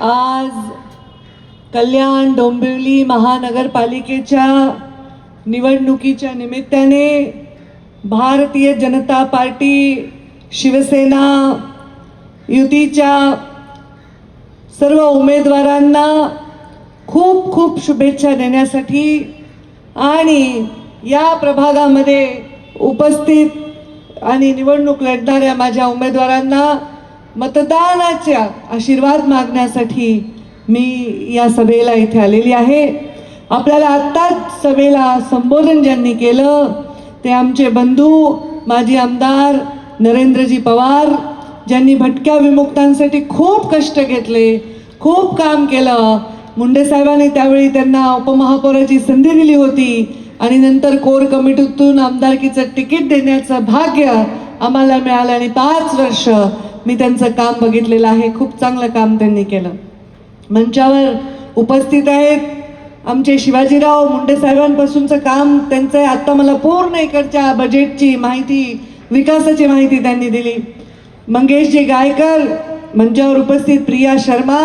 आज कल्याण डोंबिवली महानगरपालिकेच्या निवडणुकीच्या निमित्ताने भारतीय जनता पार्टी शिवसेना युतीच्या सर्व उमेदवारांना खूप खूप शुभेच्छा देण्यासाठी आणि या प्रभागामध्ये उपस्थित आणि निवडणूक लढणाऱ्या माझ्या उमेदवारांना मतदानाचा आशीर्वाद मागण्यासाठी मी या सभेला इथे आलेली आहे. आपल्याला आत्ताच सभेला संबोधन ज्यांनी केलं ते आमचे बंधू माजी आमदार नरेंद्रजी पवार, ज्यांनी भटक्या विमुक्तांसाठी खूप कष्ट घेतले, खूप काम केलं. मुंडे साहेबांनी त्यावेळी त्यांना उपमहापौराची संधी दिली होती आणि नंतर कोर कमिटीतून आमदारकीचं तिकीट देण्याचं भाग्य आम्हाला मिळालं आणि 5 वर्ष मी त्यांचं काम बघितलेलं आहे. खूप चांगलं काम त्यांनी केलं. मंचावर उपस्थित आहेत आमचे शिवाजीराव मुंडे साहेबांपासूनचं काम त्यांचं आहे. आत्ता मला पूर्ण इकडच्या बजेटची माहिती, विकासाची माहिती त्यांनी दिली. मंगेशजी गायकर, मंचावर उपस्थित प्रिया शर्मा,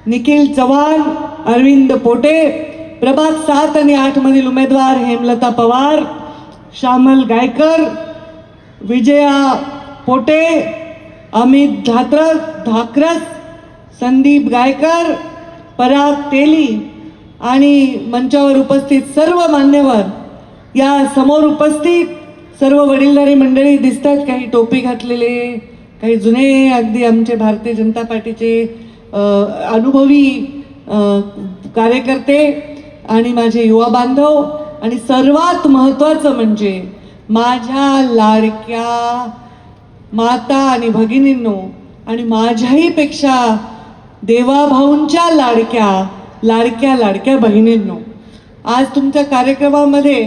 निखिल चव्हाण, अरविंद पोटे, प्रभाग 7 आणि 8 मधील उमेदवार हेमलता पवार, श्यामल गायकर, विजया पोटे, अमित धाकरस, संदीप गायकर, पराग तेली आणि मंचावर उपस्थित सर्व मान्यवर, या समोर उपस्थित सर्व वडीलधारी मंडळी दिसतात. काही टोपी घातलेले, काही जुने अगदी आमचे भारतीय जनता पार्टीचे अनुभवी कार्यकर्ते आणि माझे युवा बांधव आणि सर्वात महत्त्वाचं म्हणजे माझ्या लाडक्या माता आणि भगिनींनो आणि माझ्याही पेक्षा देवाभाऊंच्या लाडक्या बहिणींनो, आज तुमच्या कार्यक्रमामध्ये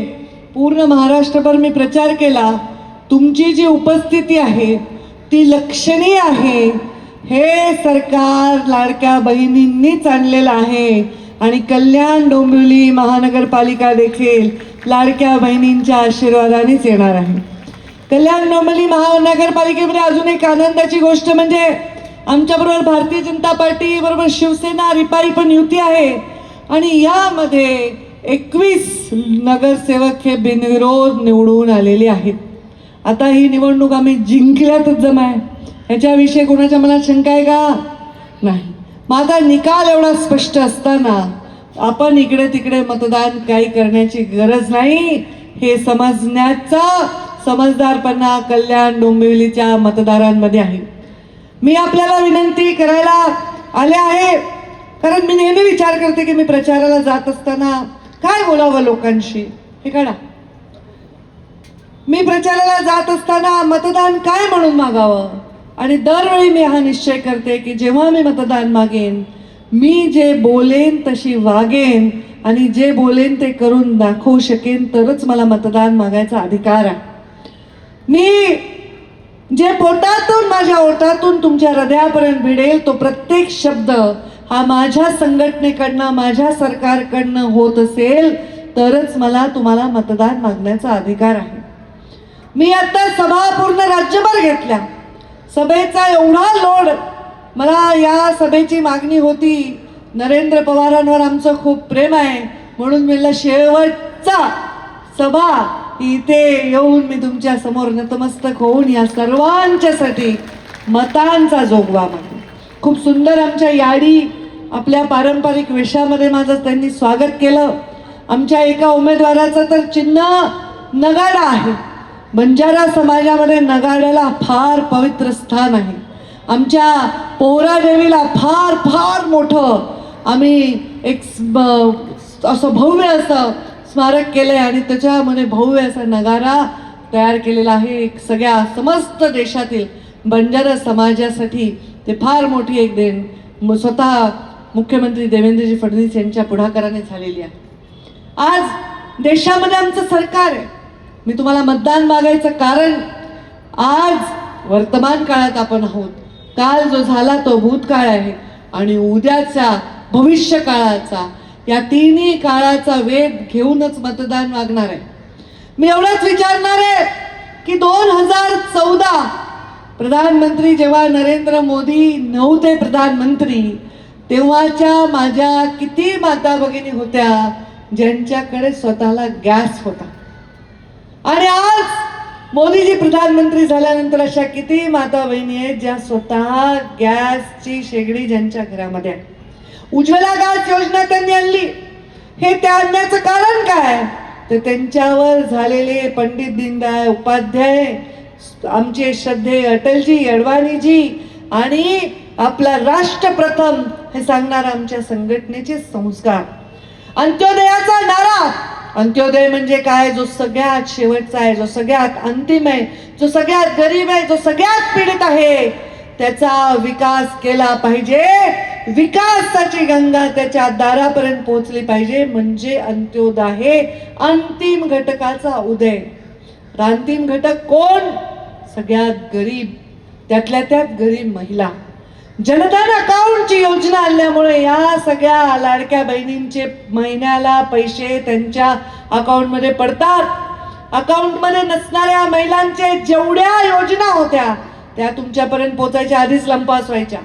पूर्ण महाराष्ट्रभर मी प्रचार केला. तुमची जी उपस्थिती आहे ती लक्षणीय आहे. हे सरकार लाडक्या बहिणींनीच आणलेलं आहे आणि कल्याण डोंबिवली महानगरपालिका देखील लाडक्या बहिणींच्या आशीर्वादानेच येणार आहे. कल्याण डोंबिवली महानगरपालिकेमध्ये अजून एक आनंदाची गोष्ट म्हणजे आमच्याबरोबर भारतीय जनता पार्टी बरोबर शिवसेना रिपाई पण युती आहे आणि यामध्ये 21 नगरसेवक हे बिनविरोध निवडून आलेले आहेत. आता ही निवडणूक आम्ही जिंकल्यातच जमा आहे, ह्याच्याविषयी कोणाच्या मनात शंका आहे का? नाही. माझा निकाल एवढा स्पष्ट असताना आपण इकडे तिकडे मतदान काही करण्याची गरज नाही, हे समजण्याचा समजदारपणा कल्याण डोंबिवलीच्या मतदारांमध्ये आहे. मी आपल्याला विनंती करायला आले आहे कारण मी नेहमी विचार करते की मी प्रचाराला जात असताना काय बोलावं लोकांशी. हे काढा. मी प्रचाराला जात असताना मतदान काय म्हणून मागावं आणि दरवेळी मी हा निश्चय करते की जेव्हा मी मतदान मागेन मी जे बोलेन तशी वागेन आणि जे बोलेन ते करून दाखवू शकेन तरच मला मतदान मागायचा अधिकार आहे. मी जे पोटातून माझ्या ओठातून तुमच्या हृदयापर्यंत भिडेल तो प्रत्येक शब्द हा माझ्या संघटनेकडनं माझ्या सरकारकडनं होत असेल तरच मला तुम्हाला मतदान मागण्याचा अधिकार आहे. मी आता सभा पूर्ण राज्यभर घेतल्या. सभेचा एवढा लोड, मला या सभेची मागणी होती. नरेंद्र पवारांवर आमचं खूप प्रेम आहे म्हणून मला शेवटचा सभा इथे येऊन मी तुमच्या समोर नतमस्तक होऊन या सर्वांच्यासाठी मतांचा जोगवा मागतो. खूप सुंदर आमच्या याडी आपल्या पारंपरिक वेशामध्ये माझं त्यांनी स्वागत केलं. आमच्या एका उमेदवाराचं तर चिन्ह नगाडा आहे. बंजारा समाजामध्ये नगाड्याला फार पवित्र स्थान आहे. आमच्या पोहरा देवीला फार फार मोठं आम्ही एक असं भव्य असं स्मारक केलं आहे आणि त्याच्यामध्ये भव्य असा नगारा तयार केलेला आहे. एक सगळ्या समस्त देशातील बंजारा समाजासाठी ते फार मोठी एक देण स्वतः मुख्यमंत्री देवेंद्रजी फडणवीस यांच्या पुढाकाराने झालेली आहे. आज देशामध्ये आमचं सरकार आहे. मी तुम्हाला मतदान मागायचं कारण आज वर्तमान काळात आपण आहोत. काल जो झाला तो भूतकाळ आहे आणि उद्याचा भविष्य काळाचा, या तिन्ही काळाचा वेध घेऊनच मतदान मागणार आहे. मी एवढंच विचारणार आहे की 2014 प्रधानमंत्री जेव्हा नरेंद्र मोदी नव्हते प्रधानमंत्री तेव्हाच्या माझ्या किती माता भगिनी होत्या ज्यांच्याकडे स्वतःला गॅस होता, आणि आज मोदीजी प्रधानमंत्री झाल्यानंतर अशा किती माता बहिणी आहेत ज्या स्वतः गॅसची शेगडी ज्यांच्या घरामध्ये आहे. उज्ज्वला गॅस योजना त्यांनी आणली. हे त्या आणण्याचं कारण काय? तर त्यांच्यावर झालेले पंडित दीनदयाळ उपाध्याय, आमचे श्रद्धेय अटलजी, अडवाणीजी आणि आपला राष्ट्र प्रथम हे सांगणारा आमच्या संघटनेचे संस्कार. अंत्योदयाचा नारा. अंत्योदय म्हणजे काय? जो सगळ्यात शेवटचा आहे, जो सगळ्यात अंतिम आहे, जो सगळ्यात गरीब आहे, जो सगळ्यात पीडित आहे, त्याचा विकास केला पाहिजे. विकासाची गंगा त्याच्या दारापर्यंत पोहोचली पाहिजे, म्हणजे अंत्योदय आहे अंतिम घटकाचा उदय. अंतिम घटक कोण? सगळ्यात गरीब, त्यातल्या त्यात गरीब महिला. जनधन अकाउंटची योजना आणल्यामुळे या सगळ्या लाडक्या बहिणींचे महिन्याला पैसे त्यांच्या अकाउंटमध्ये पडतात. अकाउंटमध्ये नसणाऱ्या महिलांचे जेवढ्या योजना होत्या त्या तुमच्यापर्यंत पोहोचायच्या आधीच लंपास व्हायच्या.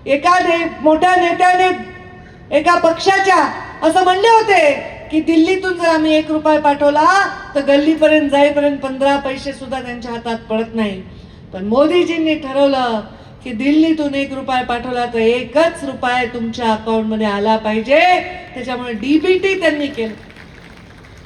एका मोठ्या नेत्याने एका पक्षाच्या असं म्हणले होते की दिल्लीतून जर आम्ही 1 रुपया पाठवला तर गल्लीपर्यंत जाईपर्यंत 15 पैसे सुद्धा त्यांच्या हातात पडत नाही. पण मोदीजींनी ठरवलं की दिल्लीतून 1 रुपया पाठवला तर 1च रुपया तुमच्या अकाउंटमध्ये आला पाहिजे. त्याच्यामुळे डीबीटी त्यांनी केलं.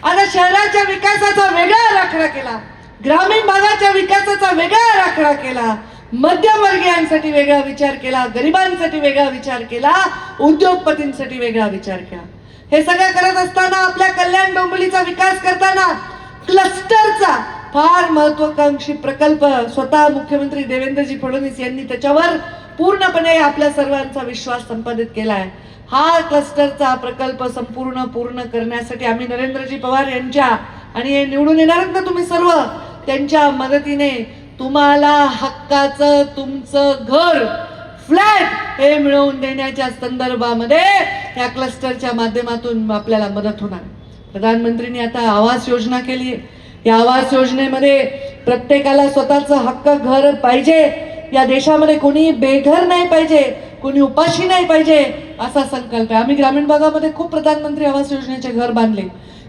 आता शहराच्या विकासाचा वेगळा आराखडा केला, ग्रामीण भागाच्या विकासाचा वेगळा आराखडा केला, मध्यमवर्गीयांसाठी वेगळा विचार केला, गरिबांसाठी वेगळा विचार केला, उद्योगपतींसाठी वेगळा विचार केला. हे सगळं करत असताना आपल्या कल्याण डोंबिवलीचा विकास करताना क्लस्टरचा फार महत्वाकांक्षी प्रकल्प स्वतः मुख्यमंत्री देवेंद्रजी फडणवीस यांनी त्याच्यावर पूर्णपणे आपल्या सर्वांचा विश्वास संपादित केला आहे. हा क्लस्टरचा प्रकल्प पूर्ण करण्यासाठी आम्ही नरेंद्रजी पवार यांच्या आणि हे निवडून येणार ना तुम्ही सर्व, त्यांच्या मदतीने तुम्हाला हक्काचं तुमचं घर, फ्लॅट हे मिळवून देण्याच्या संदर्भामध्ये या क्लस्टरच्या माध्यमातून आपल्याला मदत होणार. प्रधानमंत्रींनी आता आवास योजना केली आहे. या आवास योजनेमध्ये प्रत्येकाला स्वतःचं हक्क घर पाहिजे. या देशामध्ये कोणी बेघर नाही पाहिजे, कोणी उपाशी नाही पाहिजे असा संकल्प आहे. आम्ही ग्रामीण भागामध्ये खूप प्रधानमंत्री आवास योजनेचे घर बांधले.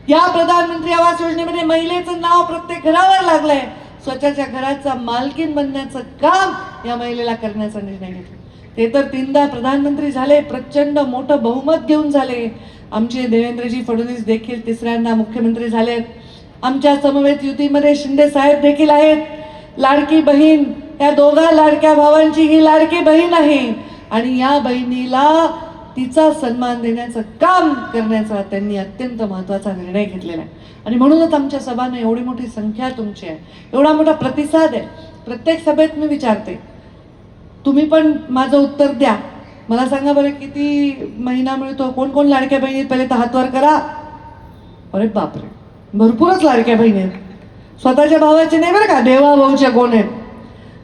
या प्रधानमंत्री आवास योजनेमध्ये महिलेचं नाव प्रत्येक घरावर लागलंय. स्वतःच्या घराचा मालकीन बनण्याचं काम या महिलेला करण्याचा निर्णय घेतला. ते तर 3दा प्रधानमंत्री झाले, प्रचंड मोठं बहुमत घेऊन झाले. आमचे देवेंद्रजी फडणवीस देखील 3ऱ्यांदा मुख्यमंत्री झालेत. आमच्या समवेत युतीमध्ये शिंदे साहेब देखील आहेत. लाडकी बहीण, या दोघा लाडक्या भावांची ही लाडकी बहीण आहे आणि या बहिणीला तिचा सन्मान देण्याचं काम करण्याचा त्यांनी अत्यंत महत्त्वाचा निर्णय घेतलेला आहे. आणि म्हणूनच आमच्या सभांना एवढी मोठी संख्या तुमची आहे, एवढा मोठा प्रतिसाद आहे. प्रत्येक सभेत मी विचारते, तुम्ही पण माझं उत्तर द्या. मला सांगा बरं किती महिना मिळतो? कोण कोण लाडक्या बहिणीत? पहिले तर हातवर करा. अरे बापरे, भरपूरच लाडक्या बहिणी आहेत. स्वतःच्या भावाचे नाही बरं का, देवा भाऊच्या कोण आहेत.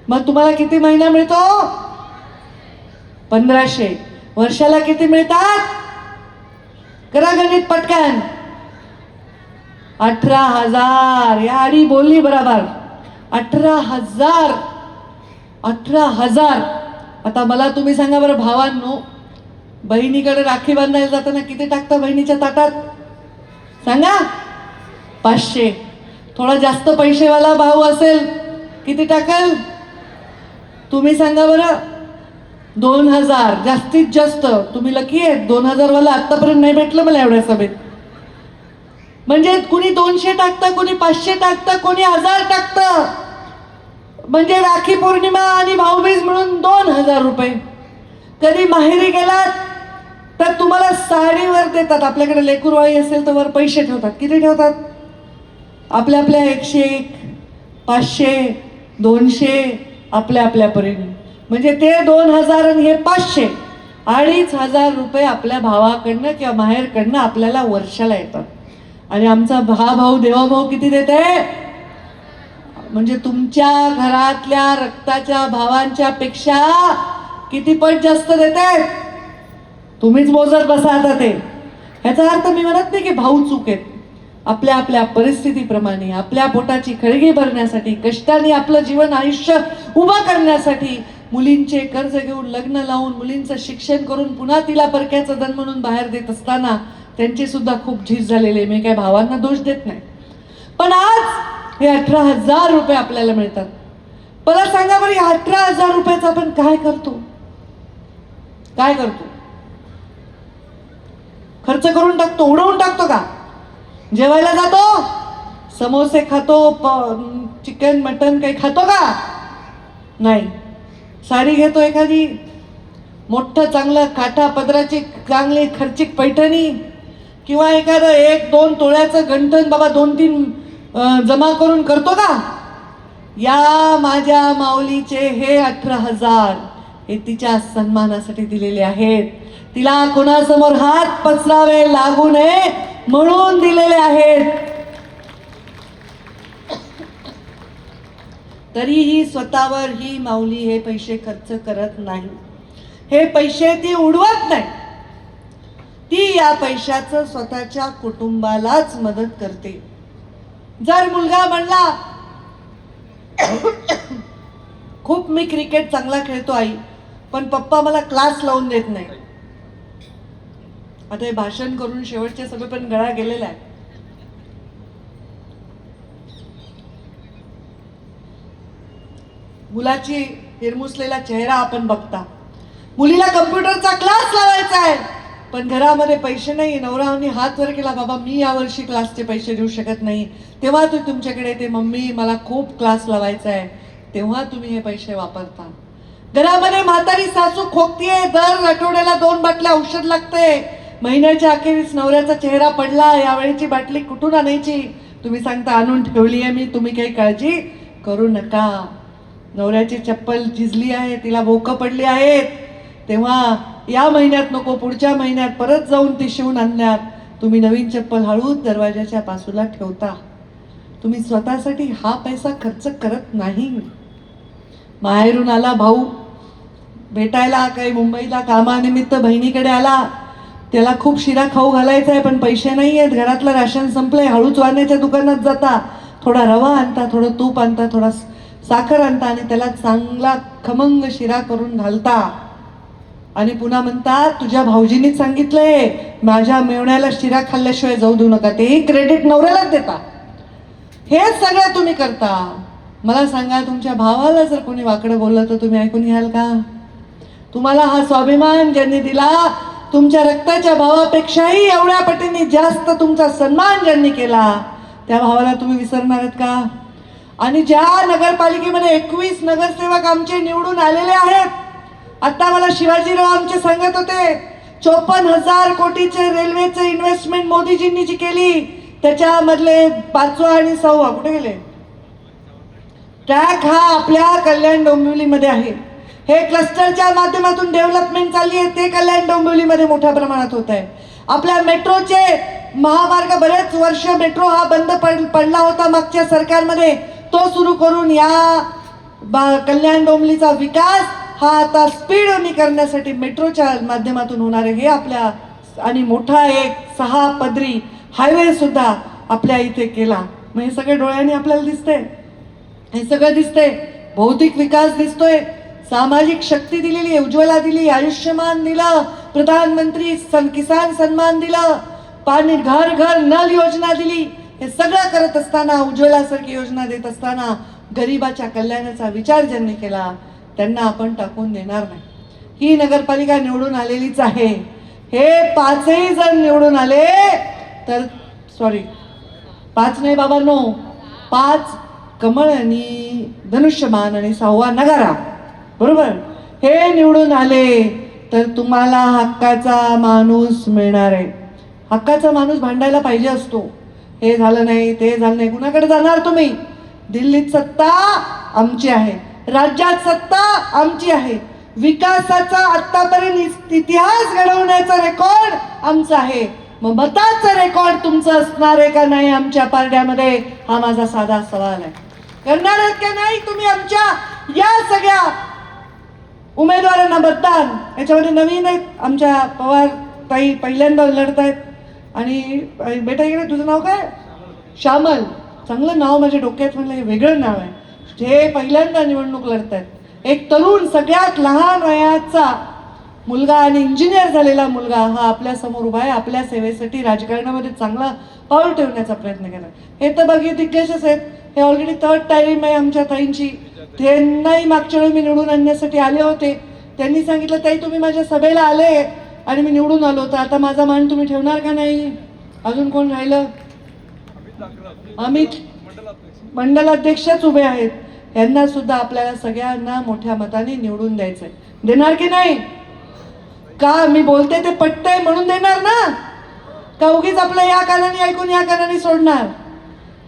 मग तुम्हाला किती महिना मिळतो? 1500. वर्षाला किती मिळतात? करा गणित पटकन. 18,000. या आडी बोलली बरोबर. 18,000. 18,000. आता मला तुम्ही सांगा बरं भावांनो, बहिणीकडे राखी बांधायला जाताना किती टाकता बहिणीच्या ताटात? सांगा. 500. थोडा जास्त पैसेवाला भाऊ असेल किती टाकल? तुम्ही सांगा बरं. 2,000 जास्तीत जास्त. तुम्ही लकी आहेत, 2,000 वाला आतापर्यंत नाही भेटलं मला एवढ्या सभेत. म्हणजे कुणी 200 टाकतं, कुणी 500 टाकतं, कोणी 1000 टाकतं. म्हणजे राखी पौर्णिमा आणि भाऊबीज मिळून 2,000 रुपये. कधी माहेरी गेलात तर तुम्हाला साडीवर देतात. आपल्याकडे लेकरवाळी असेल तर वर पैसे ठेवतात. किती ठेवतात? आपल्या आपल्या 101, 500, 200 आपल्या आपल्या परीने. म्हणजे ते 2,000 आणि हे 500, 2,500 रुपये आपल्या भावाकडनं किंवा माहेरकडनं आपल्याला वर्षाला येतात. आणि आमचा भाऊ देवाभाऊ किती देते? म्हणजे तुमच्या घरातल्या रक्ताच्या भावांच्या पेक्षा किती पट जास्त देते? तुम्हीच मोजत बसा आता ते. ह्याचा अर्थ मी म्हणत नाही की भाऊ चूक आहेत. आपल्या आपल्या परिस्थितीप्रमाणे आपल्या पोटाची खळगी भरण्यासाठी, कष्टाने आपलं जीवन आयुष्य उभं करण्यासाठी मुलींचे कर्ज घेऊन लग्न लावून मुलींचं शिक्षण करून पुन्हा तिला परक्याचं धन म्हणून बाहेर देत असताना त्यांची सुद्धा खूप झीज झालेली. मी काय भावांना दोष देत नाही, पण आज हे 18,000 रुपये आपल्याला मिळतात. मला सांगा बरं, 18,000 रुपयाचं आपण काय करतो? काय करतो? खर्च करून टाकतो, उडवून टाकतो का? जेवायला जातो, समोसे खातो, चिकन मटन काही खातो का? नाही. साडी घेतो एखादी मोठं चांगलं काठा पदराची चांगली खर्चिक पैठणी, किंवा एखादं 1-2 तोळ्याचं गंठण बाबा 2-3 जमा करून करतो का? या माझ्या माऊलीचे हे 18,000 हे तिच्या सन्मानासाठी दिलेले आहेत. तिला कोणासमोर हात पसरावे लागू नये म्हणून दिलेले आहेत. तरीही स्वतःवर ही माऊली हे पैसे खर्च करत नाही. हे पैसे ती उडवत नाही. ती या पैशाचं स्वतःच्या कुटुंबालाच मदत करते. जर मुलगा म्हणला खूप मी क्रिकेट चांगला खेळतो आई, पण पप्पा मला क्लास लावून देत नाही. आता हे भाषण करून शेवटचे सगळे पण गळा गेलेला आहे. मुलाची हिरमुसलेला चेहरा आपण बघता. मुलीला कम्प्युटरचा क्लास लावायचा आहे, पण घरामध्ये पैसे नाही. नवराने हात वर केला, बाबा मी यावर्षी क्लासचे पैसे देऊ शकत नाही. तेव्हा तू तुमच्याकडे येते, मम्मी मला खूप क्लास लावायचा आहे. तेव्हा तुम्ही हे पैसे वापरता. घरामध्ये म्हातारी सासू खोकतीये, दर आठवड्याला 2 बाटल्या औषध लागते. महिन्याच्या अखेरीस नवऱ्याचा चेहरा पडला, यावेळीची बाटली कुठून आणायची? तुम्ही सांगता आणून ठेवली आहे मी, तुम्ही काही काळजी करू नका. नवऱ्याची चप्पल झिजली आहे, तिला भोकं पडली आहेत, तेव्हा या महिन्यात नको पुढच्या महिन्यात परत जाऊन ती शिवून आणण्यात तुम्ही नवीन चप्पल हळूच दरवाजाच्या बाजूला ठेवता. तुम्ही स्वतःसाठी हा पैसा खर्च करत नाही. माहेरून आला भाऊ भेटायला, काही मुंबईला कामानिमित्त बहिणीकडे आला, त्याला खूप शिरा खाऊ घालायचा आहे, पण पैसे नाही आहेत, घरातलं राशन संपलंय. हळूच वाण्याच्या दुकानात जाता, थोडा रवा आणता, थोडं तूप आणता, थोडा साखर आणता आणि त्याला चांगला खमंग शिरा करून घालता. आणि पुन्हा म्हणतात तुझ्या भाऊजींनीच सांगितलंय माझ्या मेवण्याला शिरा खाल्ल्याशिवाय जाऊ देऊ नका. तेही क्रेडिट नवऱ्यालाच देता. हे सगळं तुम्ही करता. मला सांगा, तुमच्या भावाला जर कोणी वाकडं बोललं तर तुम्ही ऐकून घ्याल का? तुम्हाला हा स्वाभिमान ज्यांनी दिला, तुमच्या रक्ताच्या भावापेक्षाही एवढ्या पटीने जास्त तुमचा सन्मान ज्यांनी केला, त्या भावाला तुम्ही विसरणार आहेत का? आणि ज्या नगरपालिकेमध्ये 21 नगरसेवक आमचे निवडून आलेले आहेत, आता मला शिवाजीराव आमचे सांगत होते 54,000 कोटीचे रेल्वेचे इन्व्हेस्टमेंट मोदीजींनी जी केली, त्याच्यामधले 5वा आणि 6वा कुठे गेले? ट्रॅक हा आपल्या कल्याण डोंबिवलीमध्ये आहे. हे क्लस्टरच्या माध्यमातून डेव्हलपमेंट चालली आहे, ते कल्याण डोंबिवलीमध्ये मोठ्या प्रमाणात होत आहे. आपल्या मेट्रोचे महामार्ग, बरेच वर्ष मेट्रो हा बंद पडला होता मागच्या सरकारमध्ये, तो सुरू करून या कल्याण डोंबिवलीचा विकास हा आता स्पीडने करण्यासाठी मेट्रोच्या माध्यमातून होणार आहे. हे आपल्या आणि मोठा एक 6 पदरी हायवे सुद्धा आपल्या इथे केला. मग हे सगळे डोळ्यांनी आपल्याला दिसते, हे सगळं दिसते. भौतिक विकास दिसतोय, सामाजिक शक्ती दिलेली आहे, उज्ज्वला दिली, आयुष्यमान दिलं, प्रधानमंत्री किसान सन्मान दिलं, पाणी घर घर नल योजना दिली. हे सगळं करत असताना, उज्ज्वलासारखी योजना देत असताना, गरिबाच्या कल्याणाचा विचार ज्यांनी केला त्यांना आपण टाकून देणार नाही. ही नगरपालिका निवडून आलेलीच आहे. हे 5ही जण निवडून आले तर, सॉरी 5 नाही बाबांनो, 5 कमळ आणि धनुष्यमान आणि 6वा नगारा, बरोबर? हे निवडून आले तर तुम्हाला हक्काचा माणूस मिळणार आहे. हक्काचा माणूस भांडायला पाहिजे असतो. हे झालं नाही, ते झालं नाही, कुणाकडे जाणार तुम्ही? दिल्लीत सत्ता आमची आहे, राज्यात सत्ता आमची आहे, विकासाचा आतापर्यंत इतिहास घडवण्याचा रेकॉर्ड आमचा आहे. मग मताचं रेकॉर्ड तुमचं असणार आहे का नाही आमच्या पारड्यामध्ये? हा माझा साधा सवाल आहे. करणार आहेत का नाही तुम्ही आमच्या या सगळ्या उमेदवारांना मतदान? याच्यामध्ये नवीन आहेत, आमच्या पवार ताई पहिल्यांदा लढत आहेत. आणि बेटा इकडे तुझं नाव काय? श्यामल. चांगलं नाव माझ्या डोक्यात, म्हणलं हे वेगळं नाव आहे. हे पहिल्यांदा निवडणूक लढत आहेत. एक तरुण सगळ्यात लहान वयाचा मुलगा आणि इंजिनियर झालेला मुलगा हा आपल्या समोर उभा आहे, आपल्या सेवेसाठी राजकारणामध्ये चांगला पाऊल ठेवण्याचा प्रयत्न केला. हे तर बाकी दिग्गजच आहेत. हे ऑलरेडी 3rd टाईम आहे आमच्या ताईंची. त्यांनाही मागच्या वेळी मी निवडून आणण्यासाठी आले होते. त्यांनी सांगितलं ताई तुम्ही माझ्या सभेला आले आणि मी निवडून आलो, तर आता माझा मान तुम्ही ठेवणार का नाही? अजून कोण राहिलं? अमित मंडलाध्यक्षच उभे आहेत. यांना सुद्धा आपल्याला सगळ्यांना मोठ्या मताने निवडून द्यायचंय. देणार की नाही? का मी बोलते ते पटतंय म्हणून देणार ना? का उगीच आपलं या कानाने ऐकून या कानाने सोडणार?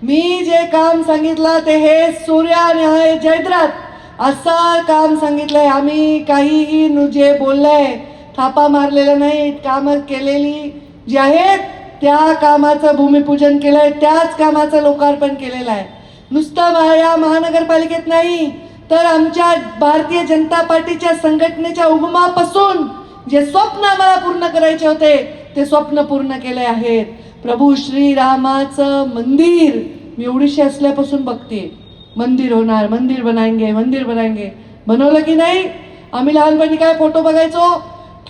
मी जे काम सांगितलं ते हे सूर्य आणि हे जयद्रथ असं काम सांगितलंय. आम्ही काहीही जे बोललंय थापा मारलेलं नाही. कामं केलेली जी आहेत त्या कामाचं भूमिपूजन केलंय, त्याच कामाचं लोकार्पण केलेलं आहे. नुसतं या महानगरपालिकेत नाही तर आमच्या भारतीय जनता पार्टीच्या संघटनेच्या उगमापासून जे स्वप्न आम्हाला पूर्ण करायचे होते ते स्वप्न पूर्ण केले आहेत. प्रभू श्रीरामाचं मंदिर मी एवढीशी असल्यापासून बघते. मंदिर होणार, मंदिर बनाएंगे, मंदिर बनाएंगे. बनवलं की नाही? आम्ही लहानपणी काय फोटो बघायचो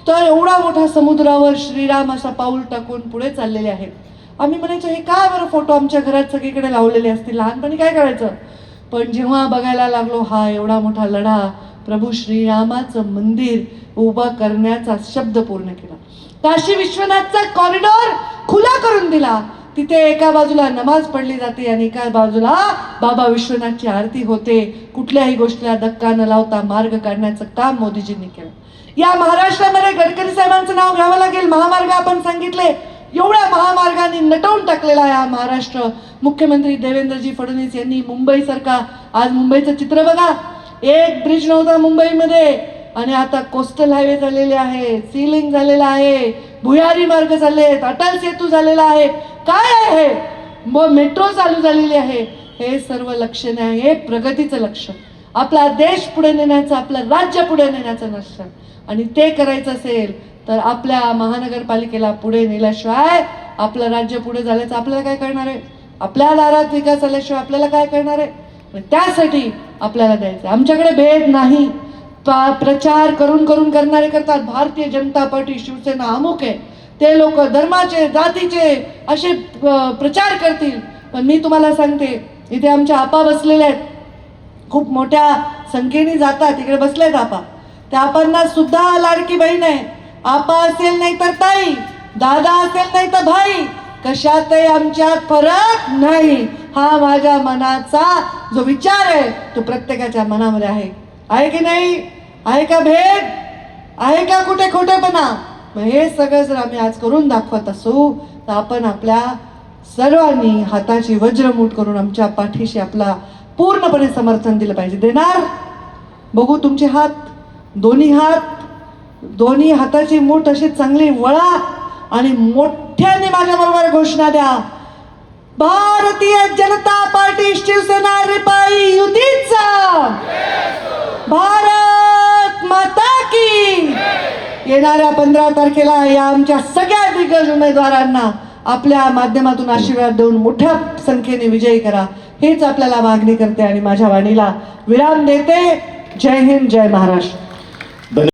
तर एवढा मोठा समुद्रावर श्रीराम असा पाऊल टाकून पुढे चाललेले आहेत. आम्ही म्हणायचो हे का बरं फोटो आमच्या घरात सगळीकडे लावलेले असतील. लहानपणी काय करायचं, पण जेव्हा बघायला लागलो हा एवढा मोठा लढा प्रभू श्रीरामाचं मंदिर उभं करण्याचा शब्द पूर्ण केला. काशी विश्वनाथचा कॉरिडॉर खुला करून दिला. तिथे एका बाजूला नमाज पडली जाते आणि एका बाजूला बाबा विश्वनाथची आरती होते. कुठल्याही गोष्टीला धक्का न लावता मार्ग काढण्याचं काम मोदीजींनी केलं. या महाराष्ट्रामध्ये गडकरी साहेबांचं नाव घ्यावं लागेल. महामार्ग आपण सांगितले, एवढ्या महामार्गाने नटवून टाकलेला आहे हा महाराष्ट्र. मुख्यमंत्री देवेंद्रजी फडणवीस यांनी मुंबईसारखा, आज मुंबईचं चित्र बघा, एक ब्रिज नव्हता मुंबईमध्ये आणि आता कोस्टल हायवे झालेले आहे, सीलिंग झालेला आहे, भुयारी मार्ग झाले आहेत, अटल सेतू झालेला आहे. काय आहे? मेट्रो चालू झालेली आहे. हे सर्व लक्षणे आहे, हे प्रगतीचं लक्ष, आपला देश पुढे नेण्याचं, आपलं राज्य पुढे नेण्याचं लक्ष. आणि ते करायचं असेल तर आपल्या महानगरपालिकेला पुढे नेल्याशिवाय आपलं राज्य पुढे झाल्याचं आपल्याला काय करणार आहे? आपल्या दारात विकास आल्याशिवाय आपल्याला काय करणार आहे? त्यासाठी आपल्याला द्यायचं. आमच्याकडे भेद नाही. प्रचार करून करून करणारे करतात. भारतीय जनता पार्टी, शिवसेना अमुक आहे, ते लोक धर्माचे जातीचे असे प्रचार करतील. पण मी तुम्हाला सांगते, इथे आमच्या आपा बसलेले आहेत, खूप मोठ्या संख्येने जातात, इकडे बसलेत आपा. त्या आपांना सुद्धा लाडकी बहीण आहे. आपा असेल नाही तर ताई, दादा असेल नाही तर भाई, कशातही आमच्यात फरक नाही. हा माझ्या मनाचा जो विचार आहे तो प्रत्येकाच्या मनामध्ये आहे. आहे की नाही? आहे का भेद? आहे का कुठे खोटेपणा? मग हे सगळं जर आम्ही आज करून दाखवत असू तर आपण आपल्या सर्वांनी हाताची वज्रमूठ करून आमच्या पाठीशी आपला पूर्णपणे समर्थन दिलं पाहिजे. देणार? बघू तुमचे हात, दोन्ही हात, दोन्ही हाताची मूठ अशी चांगली वळा आणि मोठ्याने माझ्याबरोबर घोषणा द्या. भारतीय जनता पार्टी शिवसेना रिपाई युतीचा भारत माता की. येणाऱ्या 15 तारखेला या आमच्या सगळ्या दिग्गज उमेदवारांना आपल्या माध्यमातून आशीर्वाद देऊन मोठ्या संख्येने विजयी करा, हेच आपल्याला मागणी करते आणि माझ्या वाणीला विराम देते. जय हिंद, जय महाराष्ट्र.